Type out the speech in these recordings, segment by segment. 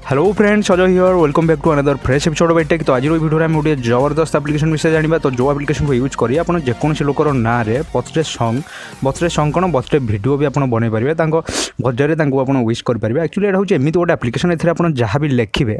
Hello friends, Ajay here. Welcome back to another fresh episode of tech. तो आज video में गोटे जबरदस्त एप्लिकेशन विषय जाना। तो जो एप्लिकेशन को यूज करी आप जेकोसी लोकर ना बर्थडे सॉन्ग कौन बर्थडे वीडियो भी आप बन पारे बर्थडे आप विश करेंगे। एक्चुअली यहाँ हूँ एमती गोटे एप्लिकेशन ये जहाँ भी लिखे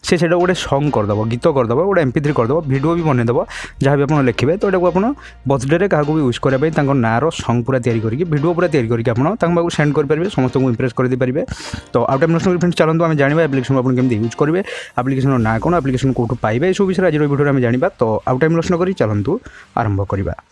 से गोटे सॉन्ग करदेव, गीत करदेव, गोटे MP3 करदेव, वीडियो भी बनईदेव जहाँ भी आप लिखे। तो यहाँ आप बर्थडे क्या भी विश करने नाँ सॉन्ग पूरा तैयारी करके वीडियो पूरा तैयारी करके सेंड करेंगे, समस्त को इम्प्रेस कर पारे। तो आउट टाइम फ्रेंड्स चलते आम जाना एप्लिकेशन आप केमती यूज करेंगे, एप्लिकेशन ना कौन, एप्लिकेशन कौटू पाइबे, ये सब विषय आज वीडियो में जाना। तो आउट टाइम लॉस नकरी चलतु आरंभ करवा।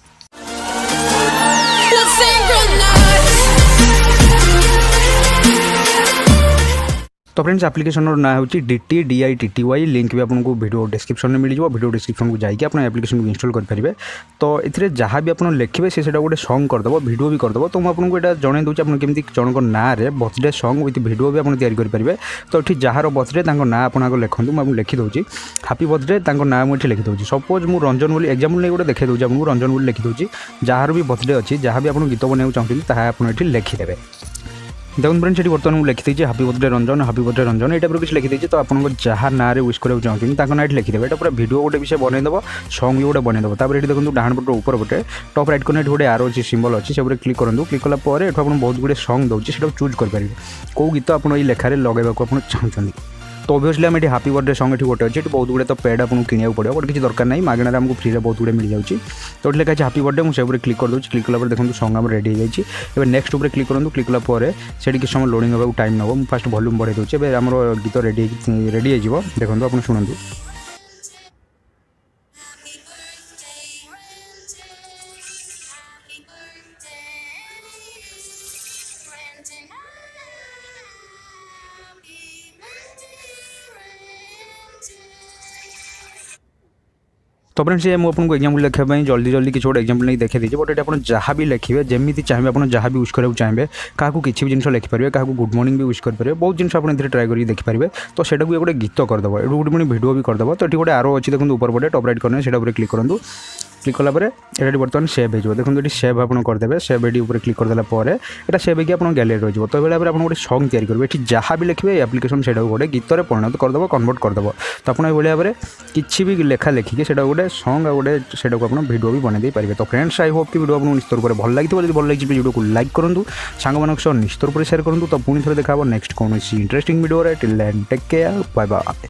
तो फ्रेंड्स एप्लिकेशन ना हूँ Ditty DITTY। लिंक भी आपको वीडियो डिस्क्रिप्शन में मिल जाए। वीडियो डिस्क्रिप्शन को जाकि आप एप्लिकेशन को इंस्टॉल करेंगे। तो ये जहाँ भी आप लिखे से गोटे सॉन्ग करदेव, वीडियो भी करदेव। तो मुझे यहाँ जन दूसरी आप केमती जनक ना बर्थडे सॉन्ग विथ वीडियो भी आप तैयारी करेंगे। तो ये जार बर्थडे ना आप लिखूँ, मुझे लिखिदे हैप्पी बर्थडे ना मुझे लिखिदे। सपोज मुझे रंजन बोली एग्जाम्पल नहीं गोटे देखा दूसरी आपको रंजन बोली लिखिदे। जार भी बर्थडे अच्छी, जहाँ भी आप गीत बनवाक चाहते हैं लिखिदेवे। देखो फ्रेंड्स ये बर्तमान मुझे लिखी happy birthday Ranjan, happy birthday Ranjan, ये टाइप किसी लिखिदे। तो आपको जहाँ ना विश कराया चाहते ना लिखिदेवे। ये पूरा वीडियो गोटे विषय बनईदेव, सॉन्ग भी गोटे बनईदेव। तापर ये देखो डाण पट ऊपर पटे टॉप राइट कॉर्नर गोटे आरो अच्छी सिंबल अच्छी, से क्लिक करूँ। क्लिक कलापर ये बहुत गुड़े सॉन्ग दूसरी से चूज करेंगे कौ गीत आप लेखार लगेगा चाहते। तो ऑब्वियसली आम ये हैप्पी बर्थडे सॉन्ग ये गोटे अच्छे, बहुत गुड़े तो पेड आपको किणा पड़ो, बट किसी दरकार नहीं, मागणार आमको फ्री बहुत गुड़े मिल जाऊँगी। तो लिखा है हैप्पी बर्थडे, मुझे क्लिक कर दूँ। क्लिक कलापर देखो सॉन्ग आम रेडी हो जाए। नेक्स्ट ऊपर क्लिक करूँ। क्लिक कलापर से किसी समय लोडिंग होगा टाइम नब। फास्ट वॉल्यूम बढ़ाई दूसरे। आम गीत रेडी हो देखो आप शुणु। तो फ्रेंड्स ये मुझे एग्जाम्पल लिखापी जल्दी जल्दी किसी गोटे एग्जाम्पल नहीं देखा दीजिए। बट ये आप जहाँ भी लिखे जमी चाहिए, आप जहाँ भी विश कराया चाहिए, क्या किसी भी जिन लिखिपारे, क्या गुड मॉर्निंग भी विश करेंगे, बहुत जिन आप ट्राए करके देखिपारे। तो सेटा को गोटे गीत करदेव, ये गोटे पुणी वीडियो भी करदेव। तो ये गोटे आरो अच्छी देखो ऊपर पटे टॉप राइट कॉर्नर से क्लिक करूँ। क्लिक कलापर ये बर्तमान सेव हो देखो ये सेव आप करदेवे। सेव ये क्लिक करदेला ये सेव होगी आप गैलरी रही। तो ये आप गोटे सॉन्ग तैयारी करेंगे। ये जहाँ भी लिखे एप्लिकेशन से गोटे गीत परिणत करदेव, कन्वर्ट करदेव। तो आप भाई भाव किसी भी लेखा लिखिकी से गोटे सॉन्ग आ गोटे से वीडियो भी बनई पारे। तो फ्रेंड्स आई होप कि वीडियो आपको निश्चित रूप से भल लगी। जब भल लगी वीडियो को लाइक करूँ, सांग सह निश्चित रूप से शेयर करूँ। तो पुणी थे देखा नेक्स्ट कौन interesting video. Till then take care, bye bye.